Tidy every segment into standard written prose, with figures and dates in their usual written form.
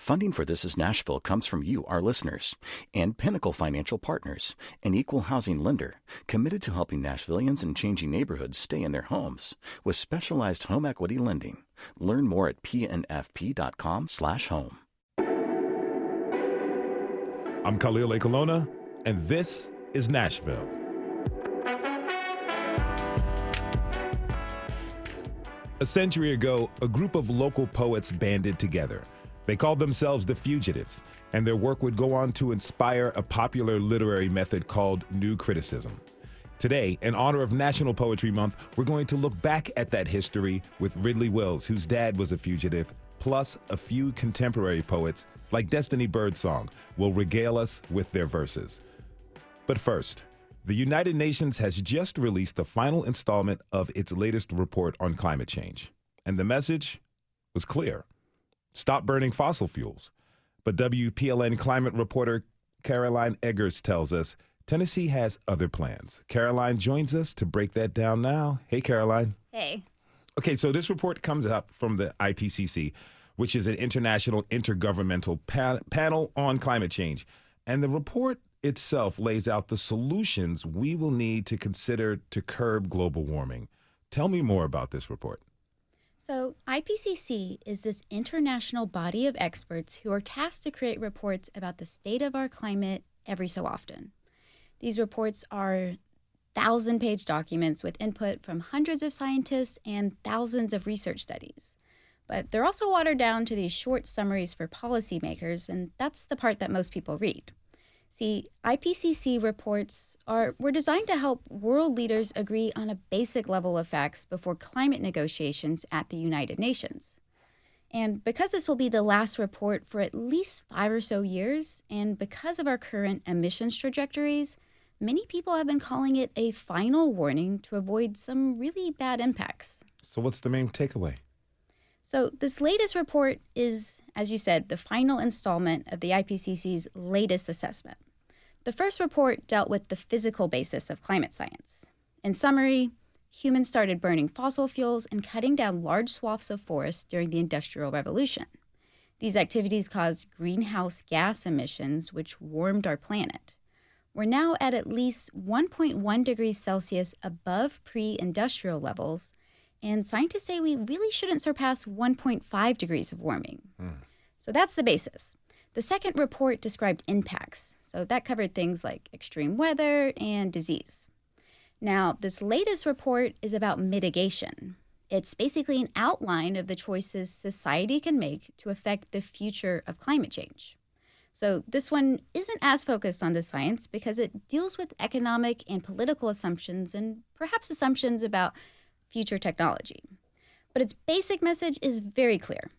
Funding for This Is Nashville comes from you, our listeners, and Pinnacle Financial Partners, an equal housing lender committed to helping Nashvillians in changing neighborhoods stay in their homes with specialized home equity lending. Learn more at pnfp.com/home. I'm Khalil Ekalona, and this is Nashville. A century ago, a group of local poets banded together. They called themselves the Fugitives, and their work would go on to inspire a popular literary method called New Criticism. Today, in honor of National Poetry Month, we're going to look back at that history with Ridley Wills, whose dad was a fugitive, plus a few contemporary poets like Destiny Birdsong will regale us with their verses. But first, the United Nations has just released the final installment of its latest report on climate change. And the message was clear. Stop burning fossil fuels. But WPLN climate reporter Caroline Eggers tells us Tennessee has other plans. Caroline joins us to break that down now. Hey, Caroline. Hey. Okay, so this report comes up from the IPCC, which is an international intergovernmental panel on climate change. And the report itself lays out the solutions we will need to consider to curb global warming. Tell me more about this report. So IPCC is this international body of experts who are tasked to create reports about the state of our climate every so often. These reports are 1,000-page documents with input from hundreds of scientists and thousands of research studies. But they're also watered down to these short summaries for policymakers, and that's the part that most people read. See, IPCC reports were designed to help world leaders agree on a basic level of facts before climate negotiations at the United Nations. And because this will be the last report for at least 5 or so years, and because of our current emissions trajectories, many people have been calling it a final warning to avoid some really bad impacts. So what's the main takeaway? So this latest report is, as you said, the final installment of the IPCC's latest assessment. The first report dealt with the physical basis of climate science. In summary, humans started burning fossil fuels and cutting down large swaths of forests during the Industrial Revolution. These activities caused greenhouse gas emissions, which warmed our planet. We're now at least 1.1 degrees Celsius above pre-industrial levels, and scientists say we really shouldn't surpass 1.5 degrees of warming. So that's the basis. The second report described impacts. So that covered things like extreme weather and disease. Now, this latest report is about mitigation. It's basically an outline of the choices society can make to affect the future of climate change. So this one isn't as focused on the science because it deals with economic and political assumptions and perhaps assumptions about future technology. But its basic message is very clear.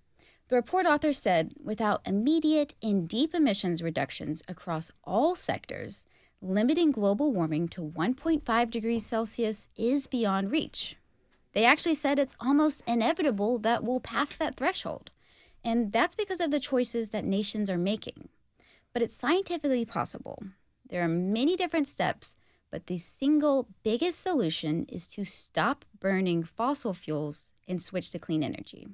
The report author said without immediate and deep emissions reductions across all sectors, limiting global warming to 1.5 degrees Celsius is beyond reach. They actually said it's almost inevitable that we'll pass that threshold. And that's because of the choices that nations are making. But it's scientifically possible. There are many different steps, but the single biggest solution is to stop burning fossil fuels and switch to clean energy.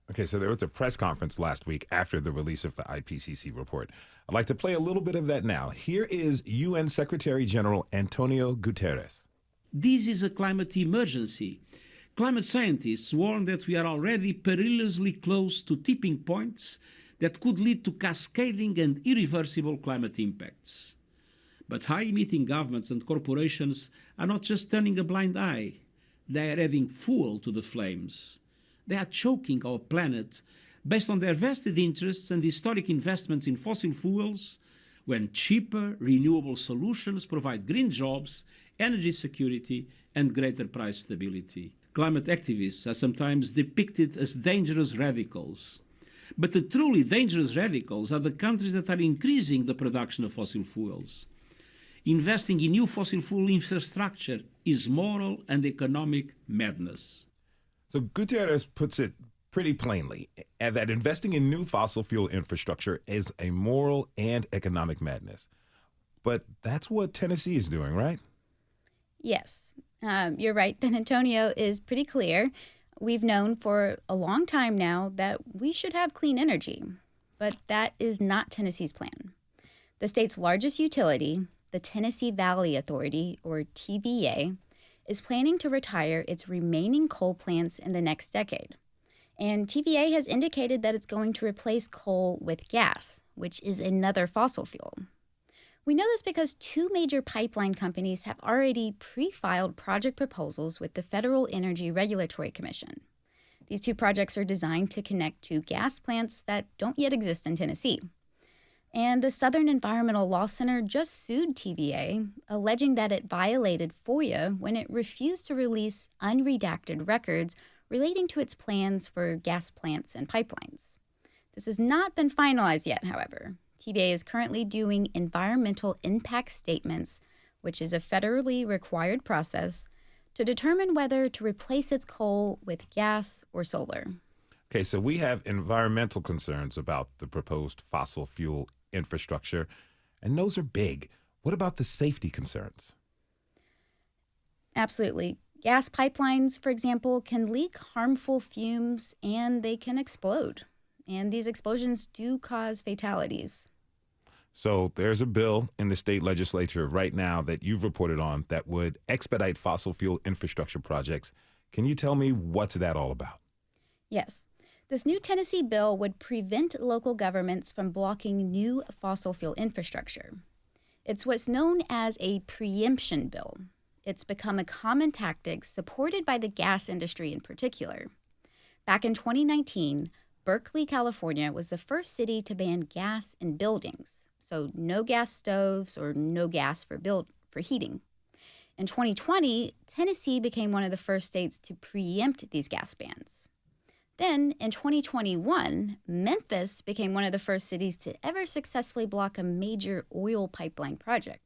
Okay, so there was a press conference last week after the release of the IPCC report. I'd like to play a little bit of that now. Here is UN Secretary General Antonio Guterres. This is a climate emergency. Climate scientists warn that we are already perilously close to tipping points that could lead to cascading and irreversible climate impacts. But high-emitting governments and corporations are not just turning a blind eye. They are adding fuel to the flames. They are choking our planet based on their vested interests and historic investments in fossil fuels, when cheaper, renewable solutions provide green jobs, energy security, and greater price stability. Climate activists are sometimes depicted as dangerous radicals. But the truly dangerous radicals are the countries that are increasing the production of fossil fuels. Investing in new fossil fuel infrastructure is moral and economic madness. So Guterres puts it pretty plainly, that investing in new fossil fuel infrastructure is a moral and economic madness. But that's what Tennessee is doing, right? Yes, you're right that Antonio is pretty clear. We've known for a long time now that we should have clean energy. but that is not Tennessee's plan. The state's largest utility, the Tennessee Valley Authority, or TVA, is planning to retire its remaining coal plants in the next decade. And TVA has indicated that it's going to replace coal with gas, which is another fossil fuel. We know this because two major pipeline companies have already pre-filed project proposals with the Federal Energy Regulatory Commission. These two projects are designed to connect to gas plants that don't yet exist in Tennessee. And the Southern Environmental Law Center just sued TVA, alleging that it violated FOIA when it refused to release unredacted records relating to its plans for gas plants and pipelines. This has not been finalized yet, however. TVA is currently doing environmental impact statements, which is a federally required process, to determine whether to replace its coal with gas or solar. Okay, so we have environmental concerns about the proposed fossil fuel infrastructure, and those are big. What about the safety concerns? Absolutely. Gas pipelines, for example, can leak harmful fumes and they can explode. And these explosions do cause fatalities. So there's a bill in the state legislature right now that you've reported on that would expedite fossil fuel infrastructure projects. Can you tell me what's that all about? Yes. This new Tennessee bill would prevent local governments from blocking new fossil fuel infrastructure. It's what's known as a preemption bill. It's become a common tactic supported by the gas industry in particular. Back in 2019, Berkeley, California was the first city to ban gas in buildings, so no gas stoves or no gas for heating. In 2020, Tennessee became one of the first states to preempt these gas bans. Then, in 2021, Memphis became one of the first cities to ever successfully block a major oil pipeline project.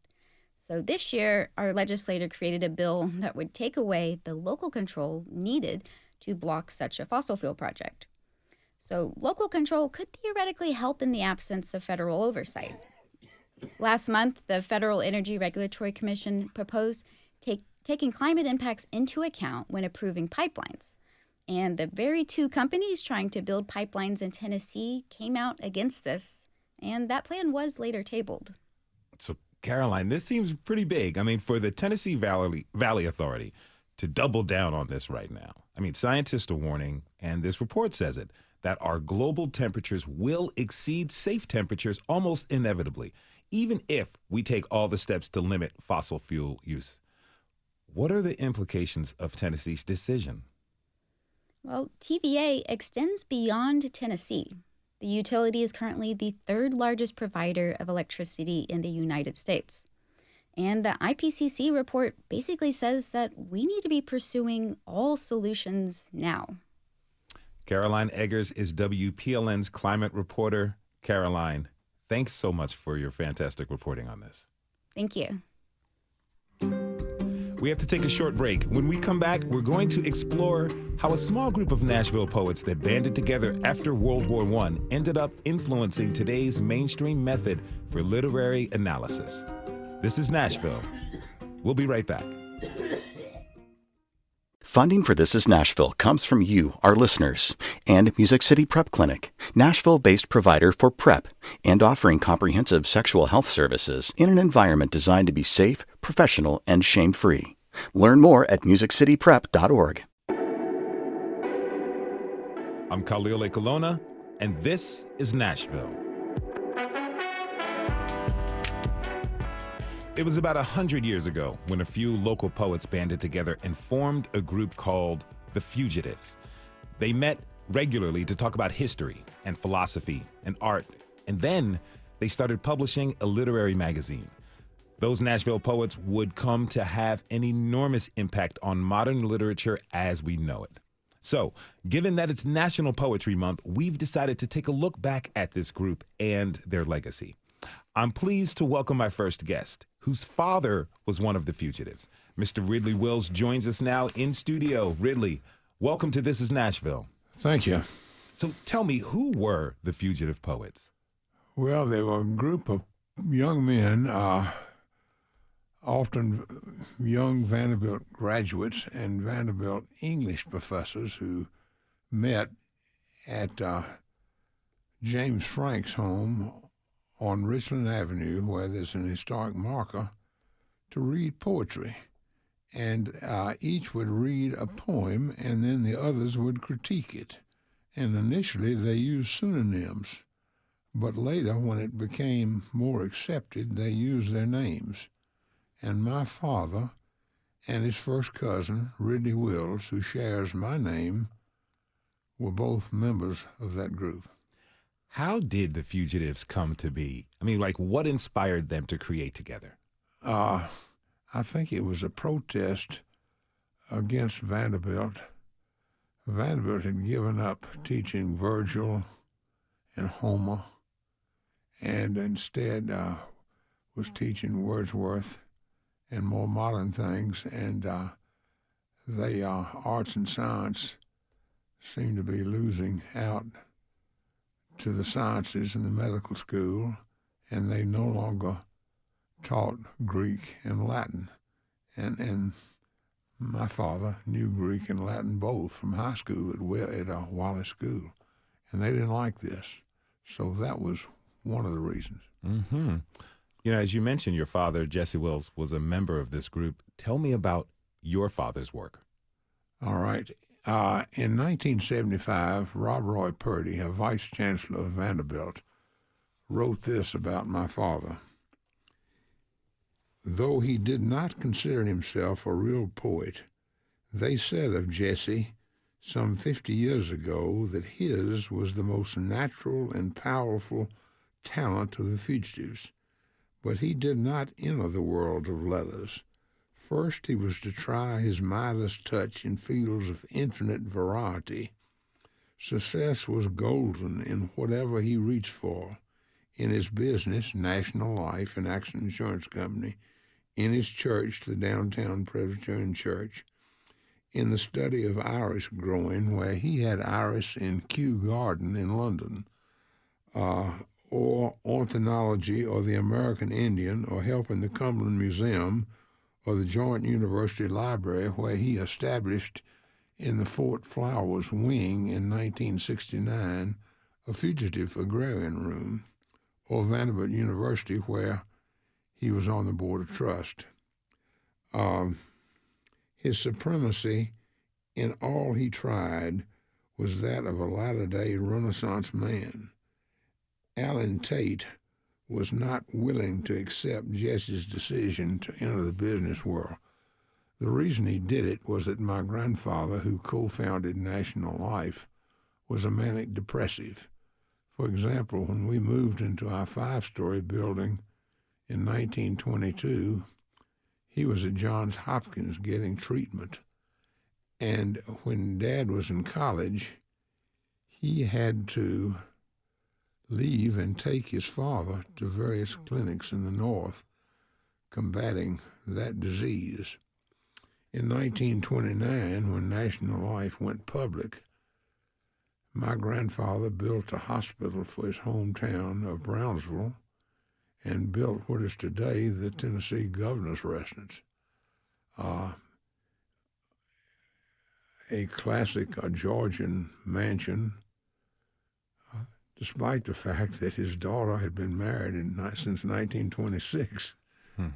So this year, our legislator created a bill that would take away the local control needed to block such a fossil fuel project. So local control could theoretically help in the absence of federal oversight. Last month, the Federal Energy Regulatory Commission proposed taking climate impacts into account when approving pipelines. And the very two companies trying to build pipelines in Tennessee came out against this, and that plan was later tabled. So, Caroline, this seems pretty big. I mean, for the Tennessee Valley Authority to double down on this right now. I mean, scientists are warning, and this report says it, that our global temperatures will exceed safe temperatures almost inevitably, even if we take all the steps to limit fossil fuel use. What are the implications of Tennessee's decision? Well, TVA extends beyond Tennessee. The utility is currently the third largest provider of electricity in the United States. And the IPCC report basically says that we need to be pursuing all solutions now. Caroline Eggers is WPLN's climate reporter. Caroline, thanks so much for your fantastic reporting on this. Thank you. We have to take a short break. When we come back, we're going to explore how a small group of Nashville poets that banded together after World War I ended up influencing today's mainstream method for literary analysis. This is Nashville. We'll be right back. Funding for This is Nashville comes from you, our listeners, and Music City Prep Clinic, Nashville-based provider for PrEP and offering comprehensive sexual health services in an environment designed to be safe, professional, and shame-free. Learn more at musiccityprep.org. I'm Khalil Colonna, and this is Nashville. It was about 100 years ago when a few local poets banded together and formed a group called the Fugitives. They met regularly to talk about history and philosophy and art, and then they started publishing a literary magazine. Those Nashville poets would come to have an enormous impact on modern literature as we know it. So, given that it's National Poetry Month, we've decided to take a look back at this group and their legacy. I'm pleased to welcome my first guest, whose father was one of the Fugitives. Mr. Ridley Wills joins us now in studio. Ridley, welcome to This is Nashville. Thank you. So tell me, who were the Fugitive Poets? Well, they were a group of young men, often young Vanderbilt graduates and Vanderbilt English professors who met at James Frank's home on Richland Avenue, where there's an historic marker, to read poetry. And each would read a poem, and then the others would critique it. And initially they used pseudonyms, but later, when it became more accepted, they used their names. And my father and his first cousin, Ridley Wills, who shares my name, were both members of that group. How did the Fugitives come to be? I mean, like, what inspired them to create together? I think it was a protest against Vanderbilt. Vanderbilt had given up teaching Virgil and Homer, and instead was teaching Wordsworth and more modern things, and the arts and science seemed to be losing out to the sciences in the medical school, and they no longer taught Greek and Latin. And my father knew Greek and Latin both from high school at Wallace School, and they didn't like this. So that was one of the reasons. Mm-hmm. You know, as you mentioned, your father, Jesse Wills, was a member of this group. Tell me about your father's work. All right. In 1975, Rob Roy Purdy, a vice chancellor of Vanderbilt, wrote this about my father. Though he did not consider himself a real poet, they said of Jesse some 50 years ago that his was the most natural and powerful talent of the Fugitives. But he did not enter the world of letters. First, he was to try his Midas touch in fields of infinite variety. Success was golden in whatever he reached for, in his business, National Life and Accident Insurance Company, in his church, the Downtown Presbyterian Church, in the study of iris growing, where he had iris in Kew Garden in London, or ornithology, or the American Indian, or helping the Cumberland Museum, or the Joint University Library, where he established in the Fort Flowers wing in 1969 a fugitive agrarian room, or Vanderbilt University, where he was on the Board of Trust. His supremacy in all he tried was that of a latter-day Renaissance man. Allen Tate was not willing to accept Jesse's decision to enter the business world. The reason he did it was that my grandfather, who co-founded National Life, was a manic depressive. For example, when we moved into our 5-story building in 1922, he was at Johns Hopkins getting treatment. And when Dad was in college, he had to leave and take his father to various clinics in the North combating that disease. In 1929, when National Life went public, my grandfather built a hospital for his hometown of Brownsville and built what is today the Tennessee Governor's Residence, a classic Georgian mansion, despite the fact that his daughter had been married since 1926,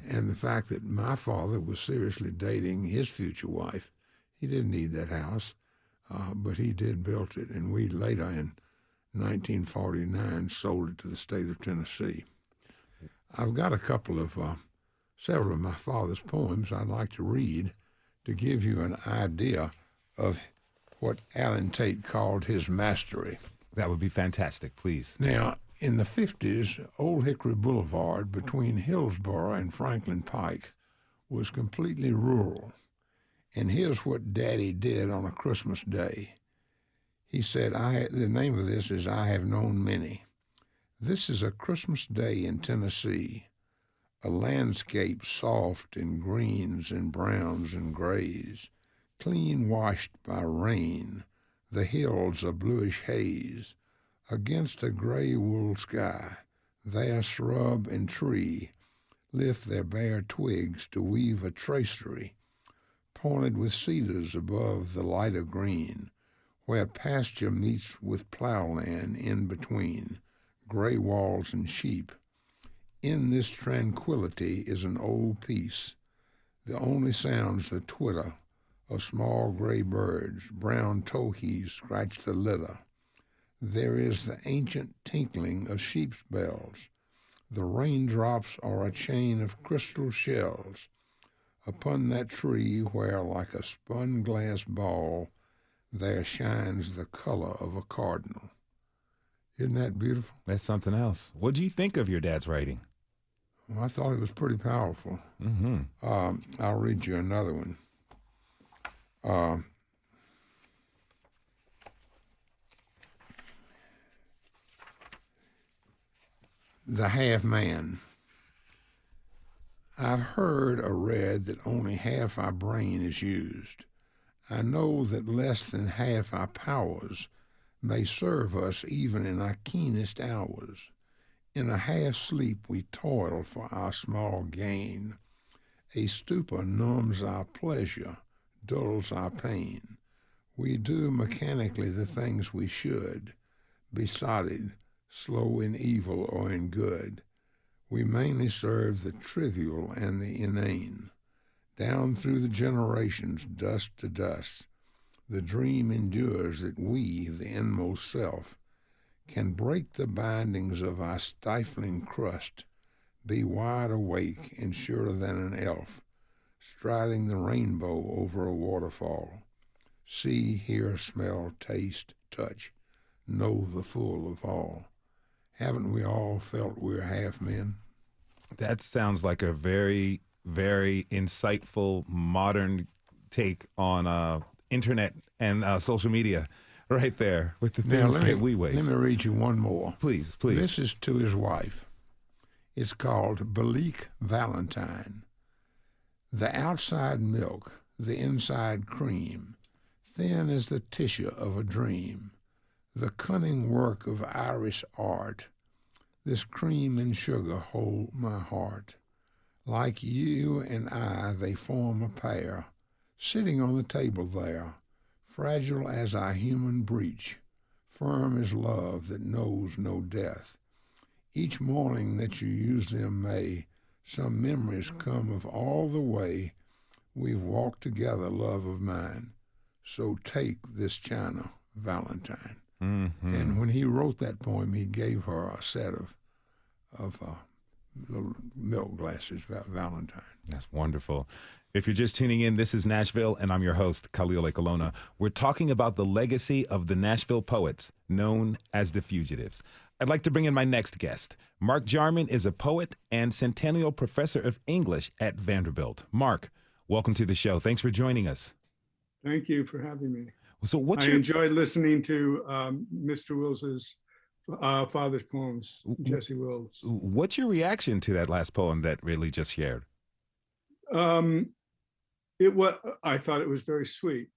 and the fact that my father was seriously dating his future wife. He didn't need that house, but he did build it, and we later in 1949 sold it to the state of Tennessee. I've got several of my father's poems I'd like to read to give you an idea of what Allen Tate called his mastery. That would be fantastic, please. Now, in the 50s, Old Hickory Boulevard between Hillsborough and Franklin Pike was completely rural. And here's what Daddy did on a Christmas day. He said, the name of this is I Have Known Many. This is a Christmas day in Tennessee, a landscape soft in greens and browns and grays, clean washed by rain, the hills a bluish haze. Against a gray wool sky, there shrub and tree lift their bare twigs to weave a tracery, pointed with cedars above the lighter green, where pasture meets with plowland in between, gray walls and sheep. In this tranquility is an old peace. The only sounds the twitter of small gray birds, brown towhees scratch the litter. There is the ancient tinkling of sheep's bells. The raindrops are a chain of crystal shells upon that tree where, like a spun glass ball, there shines the color of a cardinal. Isn't that beautiful? That's something else. What do you think of your dad's writing? Well, I thought it was pretty powerful. Mm-hmm. I'll read you another one. The Half Man. I've heard or read that only half our brain is used. I know that less than half our powers may serve us even in our keenest hours. In a half sleep we toil for our small gain. A stupor numbs our pleasure, dulls our pain. We do mechanically the things we should, besotted, slow in evil or in good. We mainly serve the trivial and the inane. Down through the generations, dust to dust, the dream endures that we, the inmost self, can break the bindings of our stifling crust, be wide awake and surer than an elf, striding the rainbow over a waterfall. See, hear, smell, taste, touch, know the full of all. Haven't we all felt we're half men? That sounds like a very, very insightful modern take on internet and social media right there with the things that we waste. Let me read you one more. Please, please. This is to his wife. It's called Bleak Valentine. The outside milk, the inside cream, thin as the tissue of a dream, the cunning work of Irish art. This cream and sugar hold my heart. Like you and I, they form a pair, sitting on the table there, fragile as our human breech, firm as love that knows no death. Each morning that you use them may some memories come of all the way we've walked together, love of mine. So take this china, Valentine. Mm-hmm. And when he wrote that poem, he gave her a set of little milk glasses, Valentine. That's wonderful. If you're just tuning in, this is Nashville, and I'm your host, Khalil Ekolona. We're talking about the legacy of the Nashville poets, known as the Fugitives. I'd like to bring in my next guest. Mark Jarman is a poet and Centennial Professor of English at Vanderbilt. Mark, welcome to the show. Thanks for joining us. Thank you for having me. So I enjoyed listening to Mr. Wills's father's poems, Jesse Wills. What's your reaction to that last poem that really just shared? I thought it was very sweet.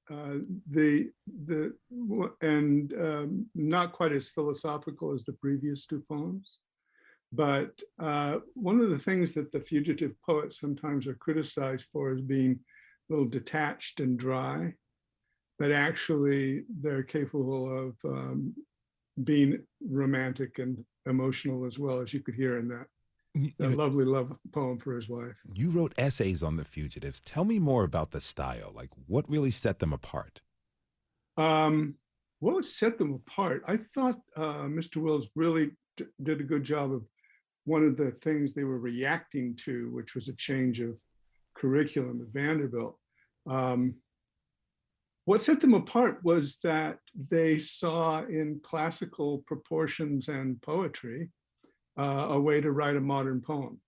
Not quite as philosophical as the previous two poems. But one of the things that the fugitive poets sometimes are criticized for is being a little detached and dry, but actually they're capable of being romantic and emotional as well, as you could hear in that lovely love poem for his wife. You wrote essays on the Fugitives. Tell me more about the style. Like, what really set them apart? What set them apart? I thought Mr. Wills really did a good job of one of the things they were reacting to, which was a change of curriculum at Vanderbilt. What set them apart was that they saw in classical proportions and poetry a way to write a modern poem.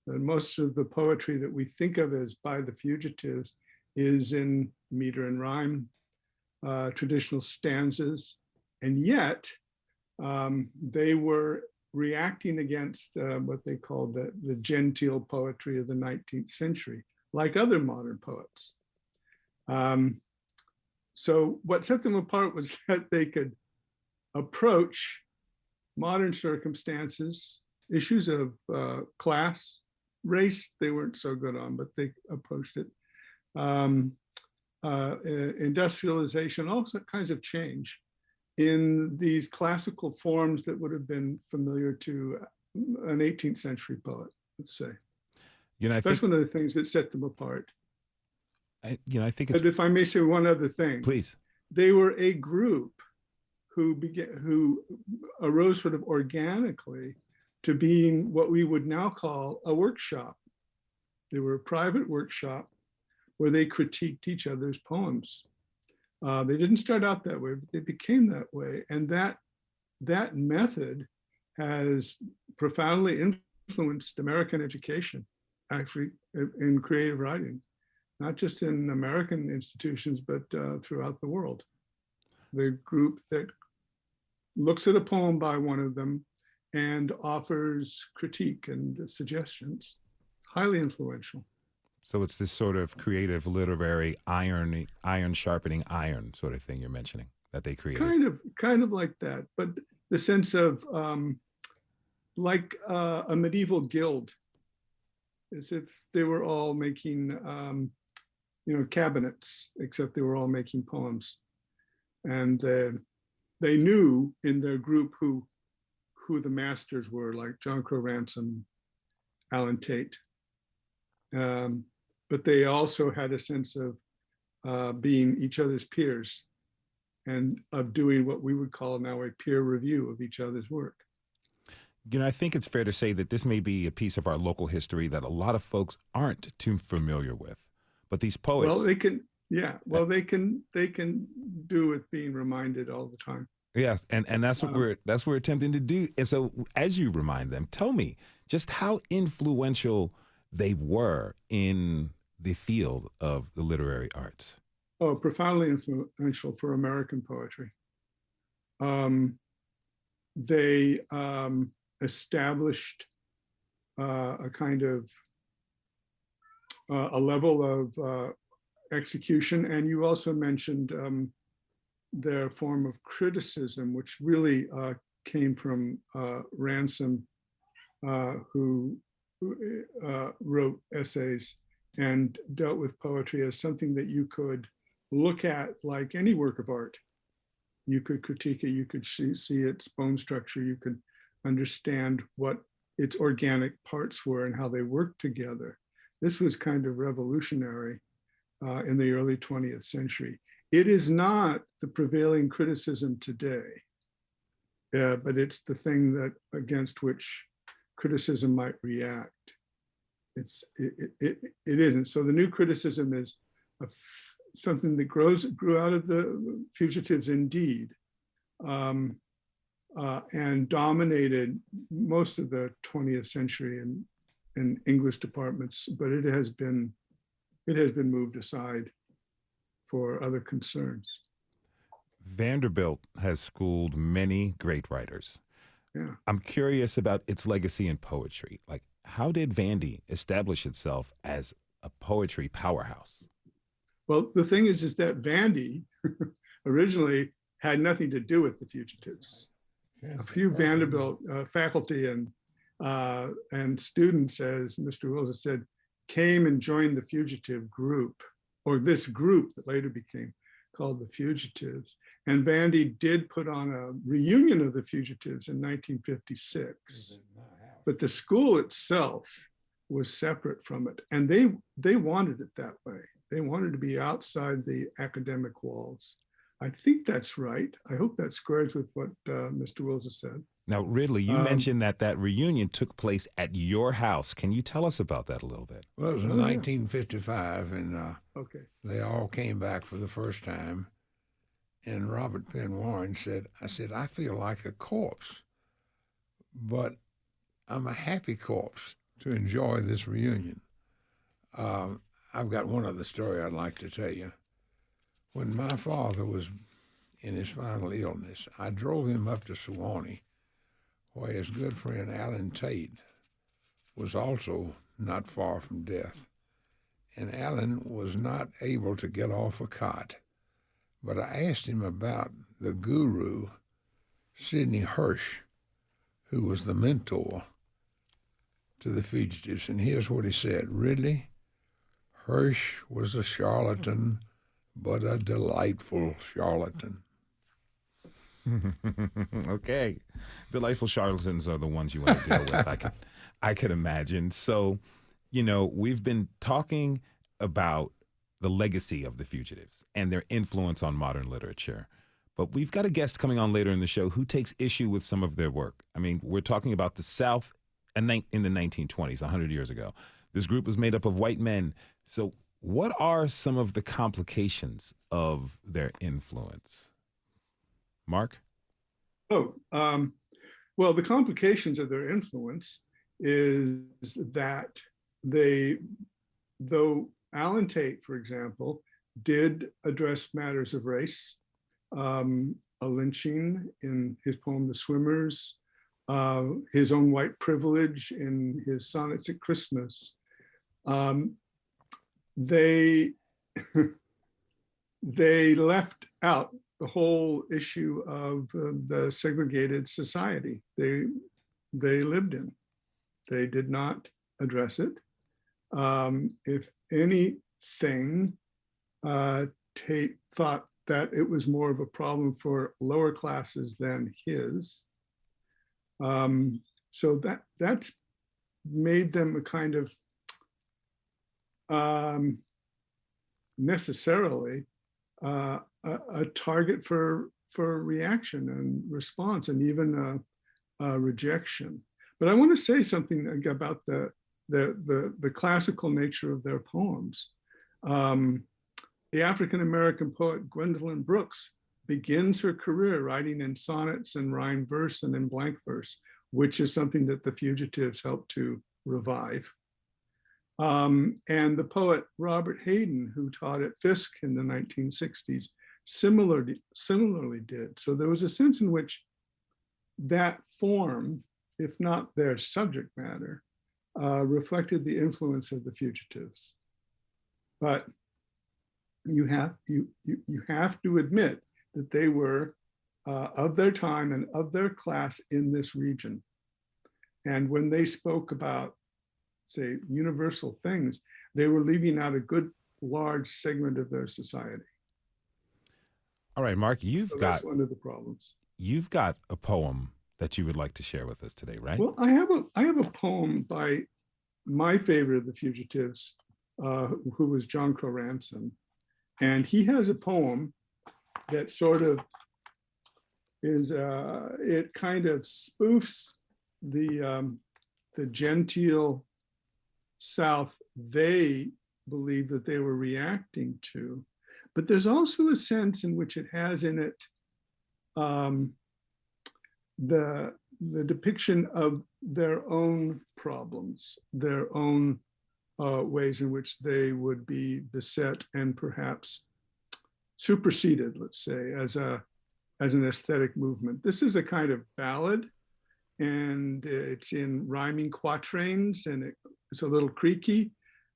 And most of the poetry that we think of as by the Fugitives is in meter and rhyme, traditional stanzas, and yet they were reacting against what they called the genteel poetry of the 19th century, like other modern poets. So what set them apart was that they could approach modern circumstances, issues of class, race, they weren't so good on, but they approached it, industrialization, all kinds of change in these classical forms that would have been familiar to an 18th century poet, let's say. That's one of the things that set them apart. I think it's... But if I may say one other thing. Please. They were a group who arose sort of organically to being what we would now call a workshop. They were a private workshop where they critiqued each other's poems. They didn't start out that way, but they became that way. And that method has profoundly influenced American education, actually, in creative writing, not just in American institutions, but throughout the world. The group that looks at a poem by one of them and offers critique and suggestions, highly influential. So it's this sort of creative, literary iron sharpening iron sort of thing you're mentioning that they created. Kind of like that, but the sense of like a medieval guild, as if they were all making cabinets, except they were all making poems, and they knew in their group who the masters were, like John Crowe Ransom, Alan Tate. But they also had a sense of being each other's peers and of doing what we would call now a peer review of each other's work. I think it's fair to say that this may be a piece of our local history that a lot of folks aren't too familiar with. But these poets... Well, they can do with being reminded all the time. Yeah, and that's what we're attempting to do. And so as you remind them, tell me just how influential they were in the field of the literary arts. Oh, profoundly influential for American poetry. They established a kind of a level of execution. And you also mentioned their form of criticism, which really came from Ransom, who wrote essays and dealt with poetry as something that you could look at like any work of art. You could critique it, you could see its bone structure, you could understand what its organic parts were and how they worked together. This was kind of revolutionary in the early 20th century. It is not the prevailing criticism today, but it's the thing that against which criticism might react. It isn't. So the new criticism is something that grew out of the fugitives indeed, and dominated most of the 20th century in English departments, but it has been moved aside for other concerns. Vanderbilt has schooled many great writers. Yeah. I'm curious about its legacy in poetry. Like, how did Vandy establish itself as a poetry powerhouse? Well, the thing is that Vandy originally had nothing to do with the fugitives. A few Vanderbilt faculty and students, as Mr. Wilson said, came and joined the fugitive group, or this group that later became called the Fugitives. And Vandy did put on a reunion of the Fugitives in 1956. But the school itself was separate from it. And they wanted it that way. They wanted to be outside the academic walls. I think that's right. I hope that squares with what Mr. Wilson said. Now, Ridley, you mentioned that reunion took place at your house. Can you tell us about that a little bit? Well, it was in 1955, and okay. They all came back for the first time. And Robert Penn Warren said, I feel like a corpse, but I'm a happy corpse to enjoy this reunion. I've got one other story I'd like to tell you. When my father was in his final illness, I drove him up to Sewanee, where his good friend Alan Tate was also not far from death. And Alan was not able to get off a cot. But I asked him about the guru, Sidney Hirsch, who was the mentor to the fugitives. And here's what he said: Ridley, Hirsch was a charlatan, but a delightful charlatan. Okay. Delightful charlatans are the ones you want to deal with. I could imagine. So, we've been talking about the legacy of the fugitives and their influence on modern literature. But we've got a guest coming on later in the show who takes issue with some of their work. I mean, we're talking about the South in the 1920s, 100 years ago. This group was made up of white men. So what are some of the complications of their influence? Mark? Well, the complications of their influence is that though Alan Tate, for example, did address matters of race, a lynching in his poem, The Swimmers, his own white privilege in his sonnets at Christmas. They left out the whole issue of the segregated society they lived in. They did not address it. If anything, Tate thought that it was more of a problem for lower classes than his. So that's made them a kind of necessarily a target for reaction and response, and even a rejection. But I want to say something about the classical nature of their poems. The African-American poet Gwendolyn Brooks begins her career writing in sonnets and rhyme verse and in blank verse, which is something that the Fugitives helped to revive. And the poet Robert Hayden, who taught at Fisk in the 1960s, similarly did. So there was a sense in which that form, if not their subject matter, reflected the influence of the Fugitives. But you have to admit that they were of their time and of their class in this region. And when they spoke about, say, universal things, they were leaving out a good large segment of their society. All right, Mark, that's one of the problems. You've got a poem that you would like to share with us today, right? Well, I have a poem by my favorite of the Fugitives, who was John Crow Ransom. And he has a poem that sort of is, it kind of spoofs the genteel South they believe that they were reacting to. But there's also a sense in which it has in it the depiction of their own problems, their own ways in which they would be beset and perhaps superseded, let's say, as an aesthetic movement. This is a kind of ballad, and it's in rhyming quatrains, and it's a little creaky,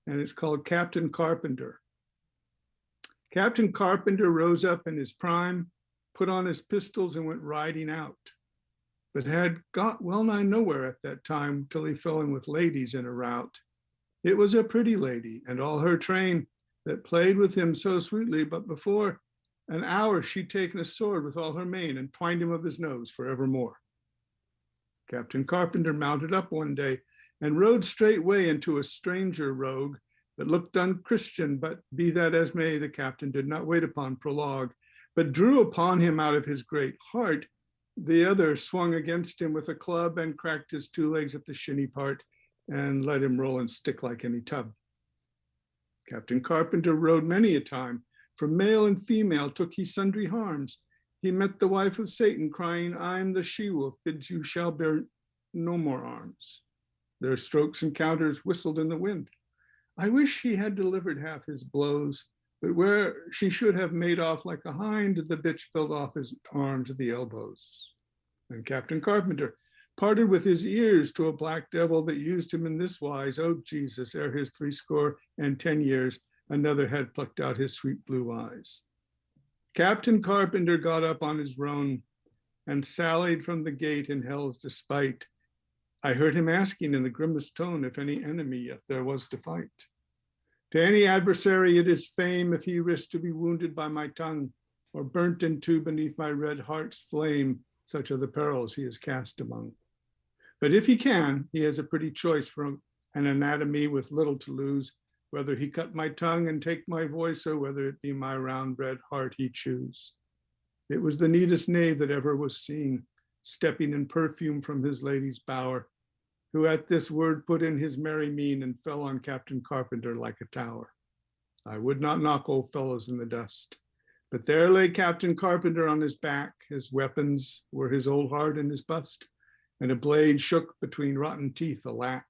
and it's called Captain Carpenter. Captain Carpenter rose up in his prime, put on his pistols and went riding out, but had got well nigh nowhere at that time till he fell in with ladies in a rout. It was a pretty lady and all her train that played with him so sweetly, but before an hour she'd taken a sword with all her mane and twined him of his nose forevermore. Captain Carpenter mounted up one day and rode straightway into a stranger rogue that looked unchristian, but be that as may, the captain did not wait upon prologue, but drew upon him out of his great heart. The other swung against him with a club and cracked his two legs at the shinny part and let him roll and stick like any tub. Captain Carpenter rode many a time, from male and female took he sundry harms. He met the wife of Satan crying, I'm the she-wolf, bids you shall bear no more arms. Their strokes and counters whistled in the wind. I wish he had delivered half his blows, but where she should have made off like a hind, the bitch fell off his arms at the elbows. And Captain Carpenter parted with his ears to a black devil that used him in this wise. Oh, Jesus, ere his 70 years, another had plucked out his sweet blue eyes. Captain Carpenter got up on his roan and sallied from the gate in hell's despite. I heard him asking in the grimmest tone if any enemy yet there was to fight. To any adversary it is fame if he risks to be wounded by my tongue, or burnt in two beneath my red heart's flame. Such are the perils he is cast among. But if he can, he has a pretty choice from an anatomy with little to lose, whether he cut my tongue and take my voice, or whether it be my round red heart he choose. It was the neatest knave that ever was seen, stepping in perfume from his lady's bower, who at this word put in his merry mien and fell on Captain Carpenter like a tower. I would not knock old fellows in the dust, but there lay Captain Carpenter on his back. His weapons were his old heart and his bust, and a blade shook between rotten teeth, alack.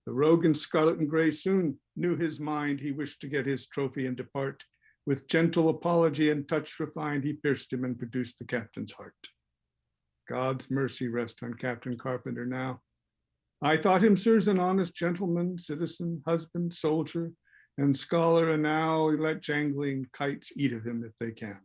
The rogue in scarlet and gray soon knew his mind. He wished to get his trophy and depart. With gentle apology and touch refined, he pierced him and produced the captain's heart. God's mercy rest on Captain Carpenter now. I thought him, sirs, an honest gentleman, citizen, husband, soldier, and scholar, and now let jangling kites eat of him if they can.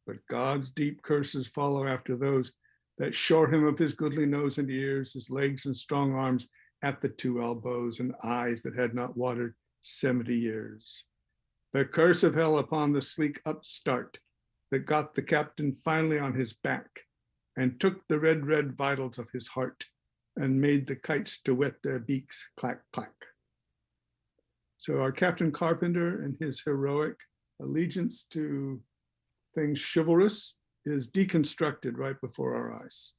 But God's deep curses follow after those that shore him of his goodly nose and ears, his legs and strong arms at the two elbows, and eyes that had not watered 70 years. The curse of hell upon the sleek upstart that got the captain finally on his back and took the red vitals of his heart and made the kites to wet their beaks, clack, clack. So our Captain Carpenter and his heroic allegiance to things chivalrous is deconstructed right before our eyes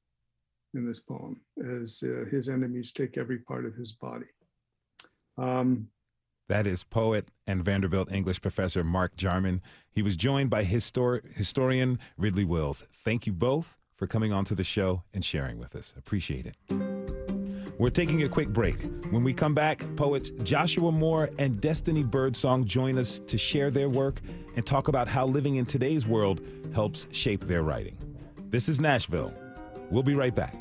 in this poem, as his enemies take every part of his body. That is poet and Vanderbilt English professor Mark Jarman. He was joined by historian Ridley Wills. Thank you both for coming on to the show and sharing with us. Appreciate it. We're taking a quick break. When we come back, poets Joshua Moore and Destiny Birdsong join us to share their work and talk about how living in today's world helps shape their writing. This is Nashville. We'll be right back.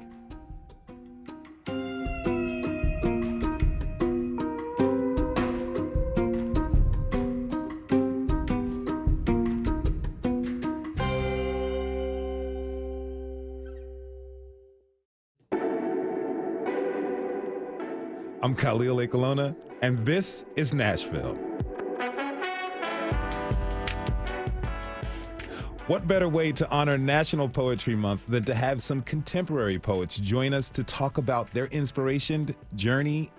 I'm Khalil Ekalona, and this is Nashville. What better way to honor National Poetry Month than to have some contemporary poets join us to talk about their inspiration, journey,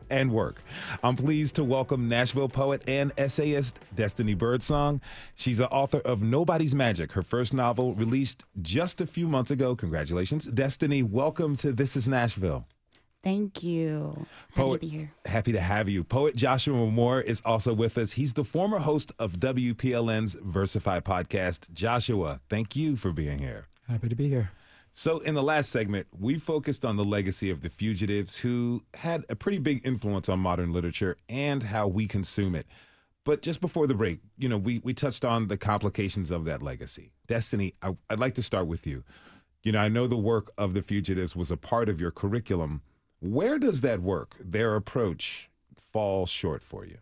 and work. I'm pleased to welcome Nashville poet and essayist Destiny Birdsong. She's the author of Nobody's Magic, her first novel released just a few months ago. Congratulations. Destiny, welcome to This is Nashville. Thank you. Happy to be here. Happy to have you. Poet Joshua Moore is also with us. He's the former host of WPLN's Versify podcast. Joshua, thank you for being here. Happy to be here. So in the last segment, we focused on the legacy of the fugitives who had a pretty big influence on modern literature and how we consume it. But just before the break, we touched on the complications of that legacy. Destiny, I'd like to start with you. I know the work of the fugitives was a part of your curriculum. Where does that work, their approach, fall short for you?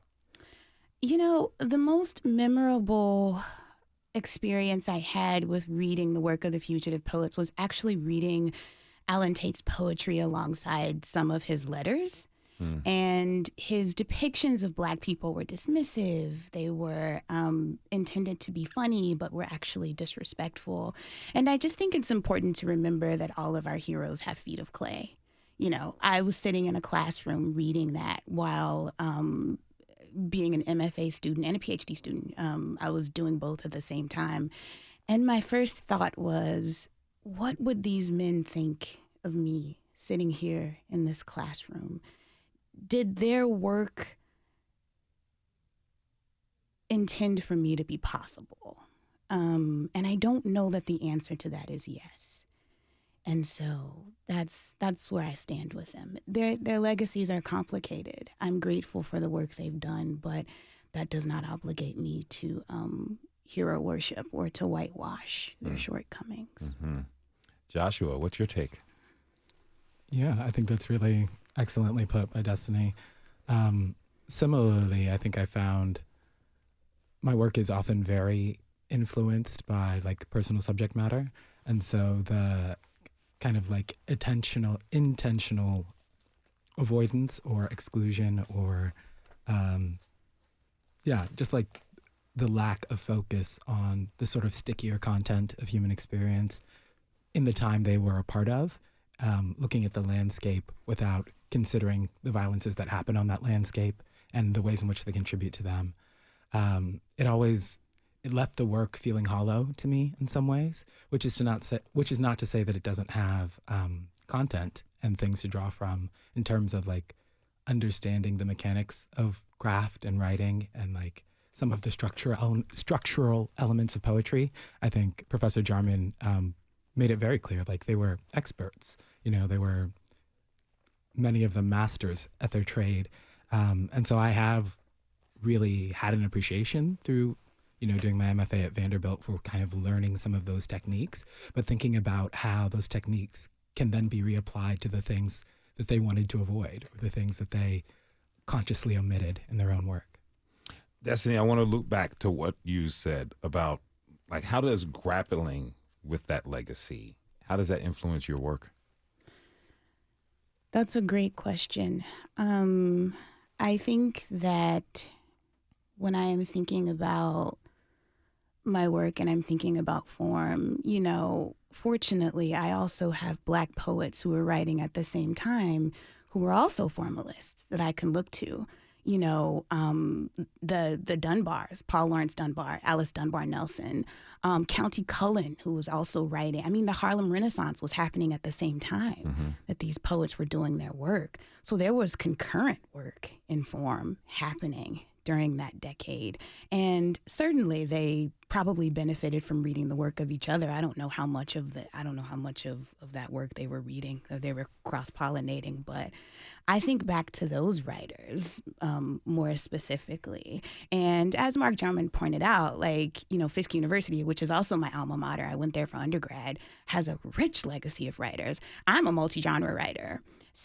The most memorable experience I had with reading the work of the fugitive poets was actually reading Alan Tate's poetry alongside some of his letters. And his depictions of Black people were dismissive. They were intended to be funny, but were actually disrespectful. And I just think it's important to remember that all of our heroes have feet of clay. I was sitting in a classroom reading that while being an MFA student and a PhD student. I was doing both at the same time. And my first thought was, what would these men think of me sitting here in this classroom? Did their work intend for me to be possible? And I don't know that the answer to that is yes. And so that's where I stand with them. Their legacies are complicated. I'm grateful for the work they've done, but that does not obligate me to hero worship or to whitewash their shortcomings. Mm-hmm. Joshua, what's your take? Yeah, I think that's really excellently put by Destiny. Similarly, I think I found my work is often very influenced by personal subject matter. And so the kind of intentional avoidance or exclusion or Yeah, just like the lack of focus on the sort of stickier content of human experience in the time they were a part of, looking at the landscape without considering the violences that happen on that landscape and the ways in which they contribute to them. It left the work feeling hollow to me in some ways, which is not to say that it doesn't have content and things to draw from in terms of like understanding the mechanics of craft and writing and like some of the structural elements of poetry. I think Professor Jarman made it very clear, like they were experts. They were many of them masters at their trade. And so I have really had an appreciation through, doing my MFA at Vanderbilt for kind of learning some of those techniques, but thinking about how those techniques can then be reapplied to the things that they wanted to avoid or the things that they consciously omitted in their own work. Destiny, I want to loop back to what you said about like how does grappling with that legacy, how does that influence your work? That's a great question. I think that when I am thinking about my work and I'm thinking about form, fortunately, I also have Black poets who are writing at the same time who are also formalists that I can look to. The Dunbars, Paul Laurence Dunbar, Alice Dunbar Nelson, County Cullen, who was also writing. I mean, the Harlem Renaissance was happening at the same time that these poets were doing their work. So there was concurrent work in form happening during that decade. And certainly they probably benefited from reading the work of each other. I don't know how much of that work they were reading, or they were cross-pollinating, but I think back to those writers more specifically. And as Mark Jarman pointed out, Fisk University, which is also my alma mater, I went there for undergrad, has a rich legacy of writers. I'm a multi-genre writer.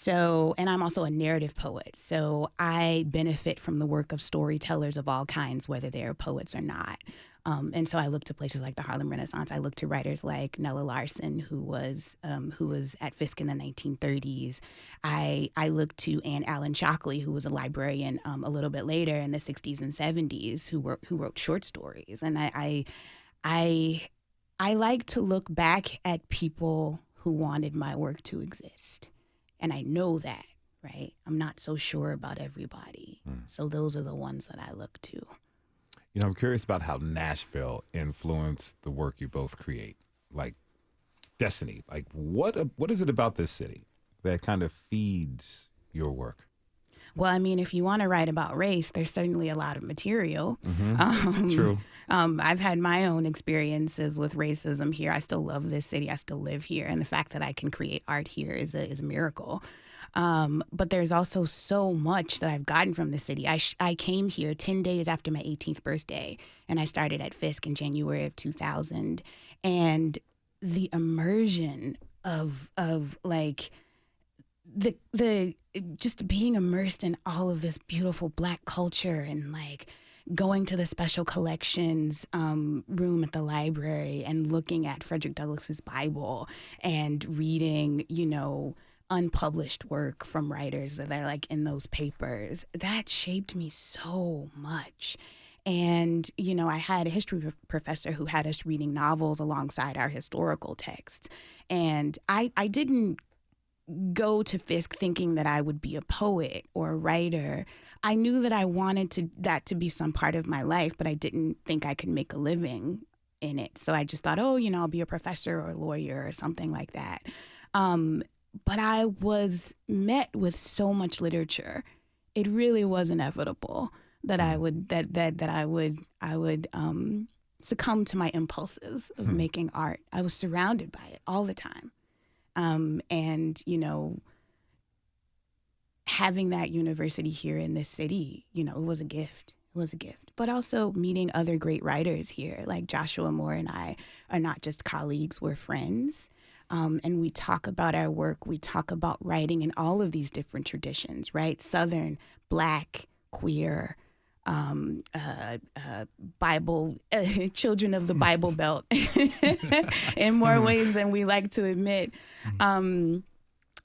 And I'm also a narrative poet. So I benefit from the work of storytellers of all kinds, whether they're poets or not. And so I look to places like the Harlem Renaissance. I look to writers like Nella Larson, who was at Fisk in the 1930s. I look to Anne Allen Shockley, who was a librarian a little bit later in the 60s and 70s, who wrote short stories. And I like to look back at people who wanted my work to exist. And I know that, right? I'm not so sure about everybody. So those are the ones that I look to. I'm curious about how Nashville influenced the work you both create. Like, Destiny, like what is it about this city that kind of feeds your work? Well, I mean, if you want to write about race, there's certainly a lot of material. True. I've had my own experiences with racism here. I still love this city. I still live here. And the fact that I can create art here is a miracle. But there's also so much that I've gotten from the city. I came here 10 days after my 18th birthday, and I started at Fisk in January of 2000. And the immersion of like the just being immersed in all of this beautiful Black culture and like going to the special collections room at the library and looking at Frederick Douglass's Bible and reading, unpublished work from writers that are like in those papers, that shaped me so much. And, I had a history professor who had us reading novels alongside our historical texts. And I didn't go to Fisk thinking that I would be a poet or a writer. I knew that I wanted that to be some part of my life, but I didn't think I could make a living in it. So I just thought, I'll be a professor or a lawyer or something like that. But I was met with so much literature. It really was inevitable that I would succumb to my impulses of making art. I was surrounded by it all the time. And, having that university here in this city, it was a gift. It was a gift. But also meeting other great writers here, like Joshua Moore and I are not just colleagues, we're friends. And we talk about our work. We talk about writing in all of these different traditions, right? Southern, Black, queer, Bible, children of the Bible Belt in more ways than we like to admit.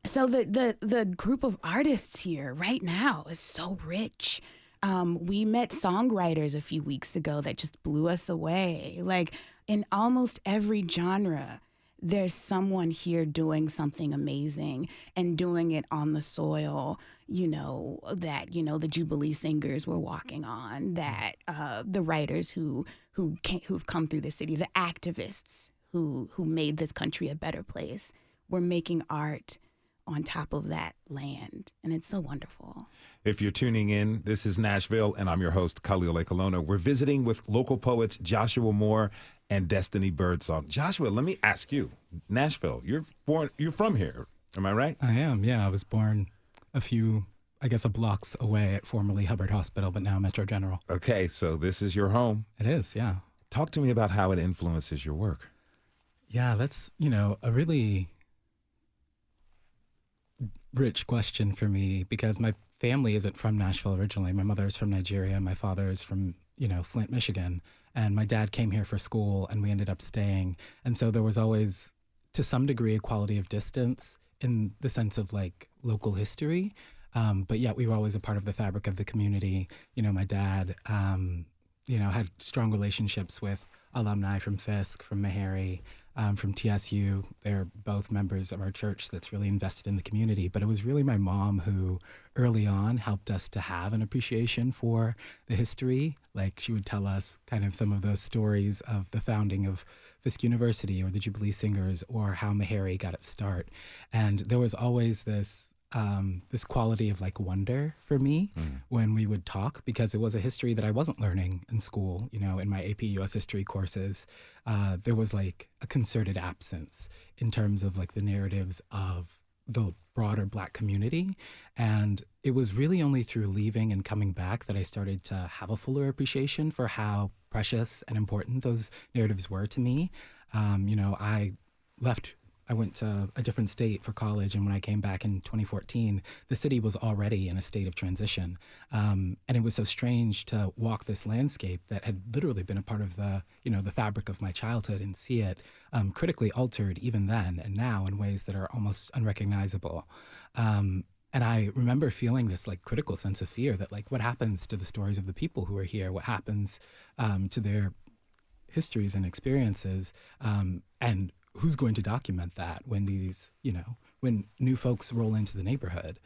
So the group of artists here right now is so rich. We met songwriters a few weeks ago that just blew us away. Like in almost every genre, there's someone here doing something amazing and doing it on the soil, that the Jubilee singers were walking on, that the writers who've come through the city, the activists who made this country a better place, were making art on top of that land. And it's so wonderful. If you're tuning in, this is Nashville, and I'm your host, Khalil Ekulona. We're visiting with local poets Joshua Moore and Destiny Birdsong. Joshua, let me ask you, Nashville, you're from here, am I right? I am, yeah. I was born a blocks away at formerly Hubbard Hospital, but now Metro General. Okay, so this is your home. It is, yeah. Talk to me about how it influences your work. Yeah, that's, a really rich question for me, because my family isn't from Nashville originally. My mother is from Nigeria. My father is from, Flint, Michigan. And my dad came here for school, and we ended up staying. And so there was always, to some degree, a quality of distance in the sense of like local history. But yet we were always a part of the fabric of the community. My dad, had strong relationships with alumni from Fisk, from Meharry, from TSU. They're both members of our church that's really invested in the community. But it was really my mom who early on helped us to have an appreciation for the history. Like she would tell us kind of some of the stories of the founding of Fisk University or the Jubilee Singers or how Meharry got its start. And there was always this quality of like wonder for me when we would talk, because it was a history that I wasn't learning in school. In my AP US history courses, there was like a concerted absence in terms of like the narratives of the broader Black community. And it was really only through leaving and coming back that I started to have a fuller appreciation for how precious and important those narratives were to me. I went to a different state for college, and when I came back in 2014, the city was already in a state of transition. And it was so strange to walk this landscape that had literally been a part of the fabric of my childhood and see it critically altered even then and now in ways that are almost unrecognizable. And I remember feeling this like critical sense of fear that like, what happens to the stories of the people who are here? What happens to their histories and experiences? And who's going to document that when when new folks roll into the neighborhood?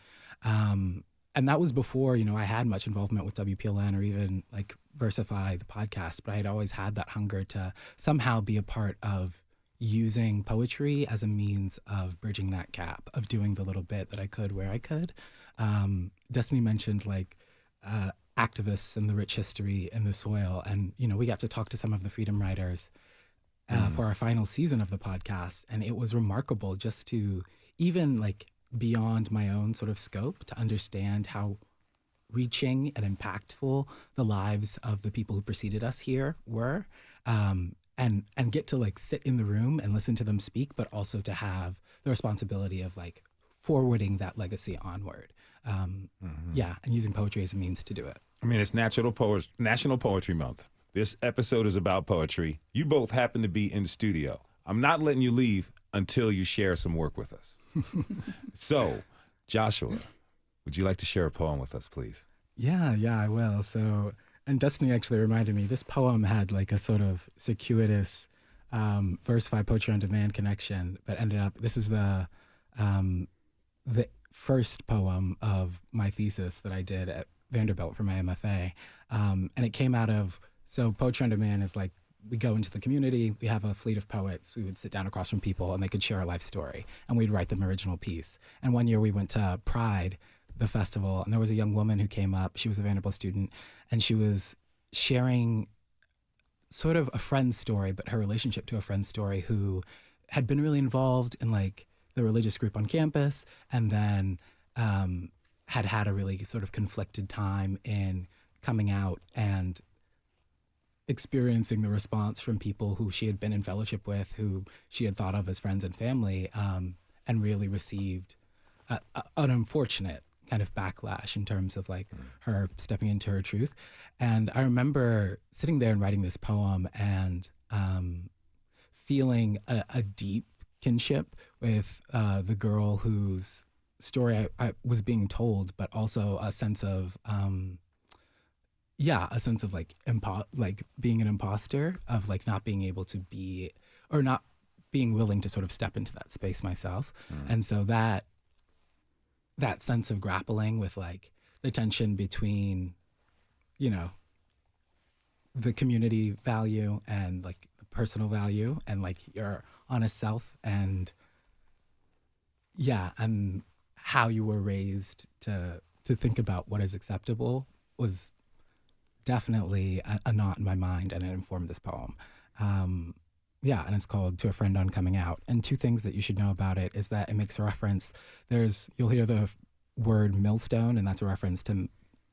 And that was before, I had much involvement with WPLN or even like Versify, the podcast, but I had always had that hunger to somehow be a part of using poetry as a means of bridging that gap, of doing the little bit that I could where I could. Destiny mentioned like activists and the rich history in the soil. And, we got to talk to some of the freedom riders for our final season of the podcast. And it was remarkable just to even like beyond my own sort of scope to understand how reaching and impactful the lives of the people who preceded us here were, and get to like sit in the room and listen to them speak, but also to have the responsibility of like forwarding that legacy onward. And using poetry as a means to do it. I mean, it's National Poetry Month. This episode is about poetry. You both happen to be in the studio. I'm not letting you leave until you share some work with us. So, Joshua, would you like to share a poem with us, please? Yeah, I will. So, and Destiny actually reminded me, this poem had like a sort of circuitous Versify Poetry on Demand connection, but ended up, this is the first poem of my thesis that I did at Vanderbilt for my MFA. And it came out of, so Poetry on Demand is like, we go into the community, we have a fleet of poets, we would sit down across from people and they could share a life story and we'd write them original piece. And one year we went to Pride, the festival, and there was a young woman who came up, she was a Vanderbilt student, and she was sharing sort of a friend's story, but her relationship to a friend's story who had been really involved in like the religious group on campus and then had a really sort of conflicted time in coming out and experiencing the response from people who she had been in fellowship with, who she had thought of as friends and family, and really received an unfortunate kind of backlash in terms of like her stepping into her truth. And I remember sitting there and writing this poem and feeling a deep kinship with the girl whose story I was being told, but also a sense of a sense of like like being an imposter, of like not being able to be, or not being willing to sort of step into that space myself. And so that sense of grappling with like the tension between, you know, the community value and like the personal value and like your honest self, and and how you were raised to think about what is acceptable was definitely a knot in my mind, and it informed this poem. And it's called To a Friend on Coming Out. And two things that you should know about it is that it makes a reference. You'll hear the word millstone, and that's a reference to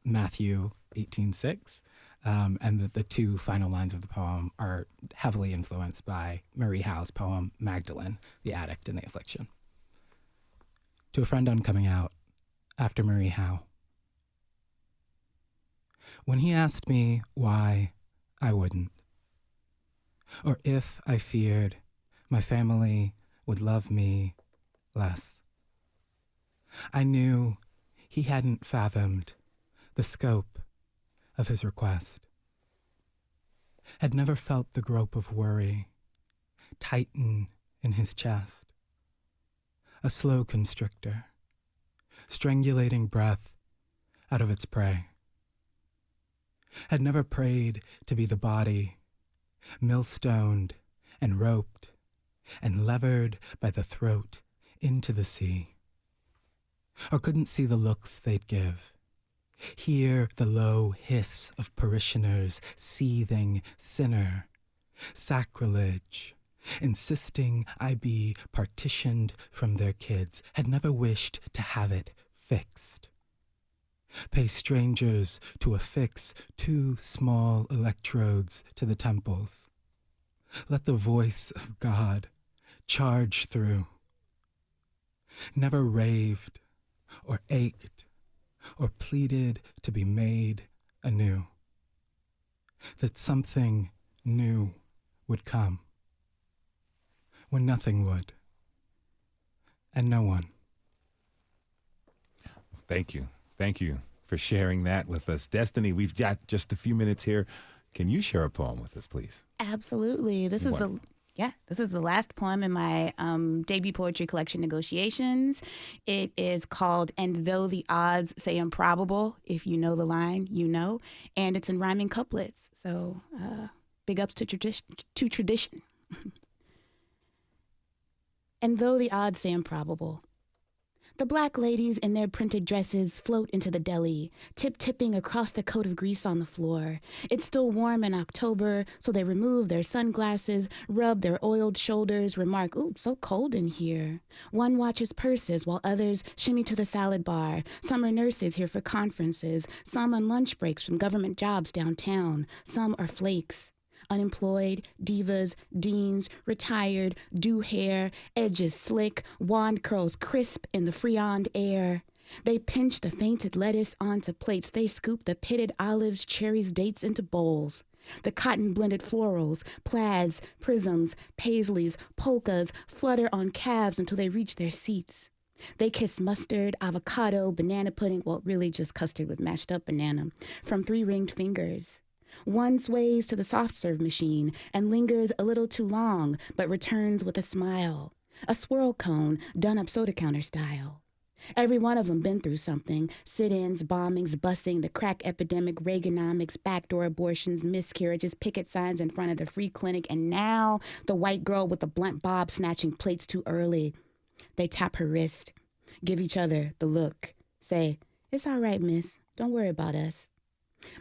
Matthew 18:6. And the two final lines of the poem are heavily influenced by Marie Howe's poem Magdalene, the Addict and the Affliction. To a Friend on Coming Out, after Marie Howe. When he asked me why I wouldn't, or if I feared my family would love me less, I knew he hadn't fathomed the scope of his request, had never felt the grope of worry tighten in his chest, a slow constrictor, strangulating breath out of its prey, had never prayed to be the body, millstoned and roped and levered by the throat into the sea, or couldn't see the looks they'd give, hear the low hiss of parishioners seething sinner, sacrilege, insisting I be partitioned from their kids, had never wished to have it fixed. Pay strangers to affix 2 small electrodes to the temples. Let the voice of God charge through. Never raved or ached or pleaded to be made anew, that something new would come when nothing would, and no one. Thank you. Thank you for sharing that with us. Destiny, we've got just a few minutes here. Can you share a poem with us, please? Absolutely. This is the last poem in my debut poetry collection, Negotiations. It is called And Though the Odds Say Improbable. If you know the line, you know. And it's in rhyming couplets. So big ups to tradition. And though the odds say improbable, the black ladies in their printed dresses float into the deli, tip-tipping across the coat of grease on the floor. It's still warm in October, so they remove their sunglasses, rub their oiled shoulders, remark, "Ooh, so cold in here." One watches purses while others shimmy to the salad bar. Some are nurses here for conferences, some on lunch breaks from government jobs downtown. Some are flakes. Unemployed, divas, deans, retired, do hair, edges slick, wand curls crisp in the freoned air. They pinch the fainted lettuce onto plates. They scoop the pitted olives, cherries, dates into bowls. The cotton-blended florals, plaids, prisms, paisleys, polkas flutter on calves until they reach their seats. They kiss mustard, avocado, banana pudding, well, really just custard with mashed up banana, from 3-ringed fingers. One sways to the soft serve machine and lingers a little too long, but returns with a smile. A swirl cone done up soda counter style. Every one of them been through something. Sit-ins, bombings, busing, the crack epidemic, Reaganomics, backdoor abortions, miscarriages, picket signs in front of the free clinic, and now the white girl with the blunt bob snatching plates too early. They tap her wrist, give each other the look, say, "It's all right, miss. Don't worry about us."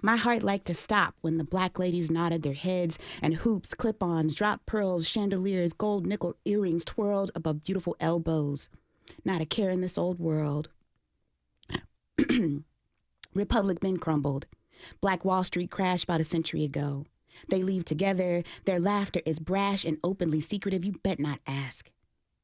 My heart liked to stop when the black ladies nodded their heads and hoops, clip-ons, drop pearls, chandeliers, gold nickel earrings twirled above beautiful elbows. Not a care in this old world. Republic been crumbled. Black Wall Street crashed about a century ago. They leave together. Their laughter is brash and openly secretive. You bet not ask.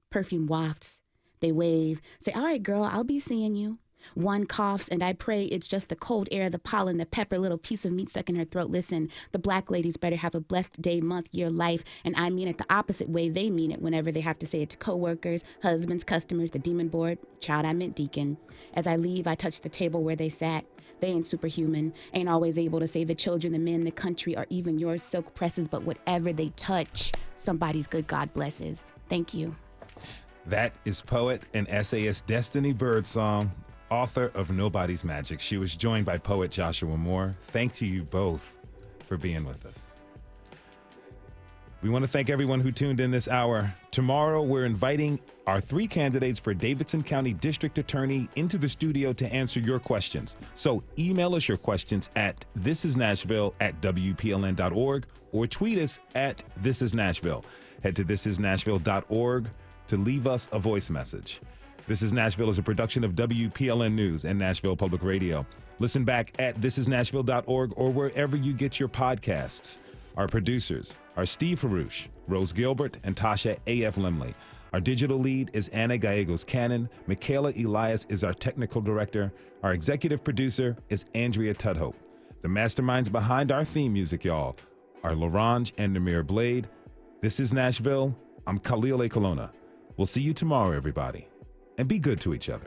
Perfume wafts. They wave. Say, "All right, girl, I'll be seeing you." One coughs, and I pray it's just the cold air, the pollen, the pepper, little piece of meat stuck in her throat. Listen, the black ladies better have a blessed day, month, year, life, and I mean it the opposite way they mean it whenever they have to say it to coworkers, husbands, customers, the demon board. Child, I meant deacon. As I leave, I touch the table where they sat. They ain't superhuman, ain't always able to save the children, the men, the country, or even your silk presses, but whatever they touch, somebody's good God blesses. Thank you. That is poet and essayist Destiny Birdsong, author of Nobody's Magic. She was joined by poet Joshua Moore. Thank you both for being with us. We want to thank everyone who tuned in this hour. Tomorrow, we're inviting our 3 candidates for Davidson County District Attorney into the studio to answer your questions. So email us your questions at thisisnashville@wpln.org or tweet us at thisisnashville. Head to thisisnashville.org to leave us a voice message. This is Nashville is a production of WPLN News and Nashville Public Radio. Listen back at thisisnashville.org or wherever you get your podcasts. Our producers are Steve Harouche, Rose Gilbert, and Tasha A.F. Limley. Our digital lead is Anna Gallegos-Cannon. Michaela Elias is our technical director. Our executive producer is Andrea Tudhope. The masterminds behind our theme music, y'all, are Larange and Namir Blade. This is Nashville. I'm Khalil A. Colonna. We'll see you tomorrow, everybody. And be good to each other.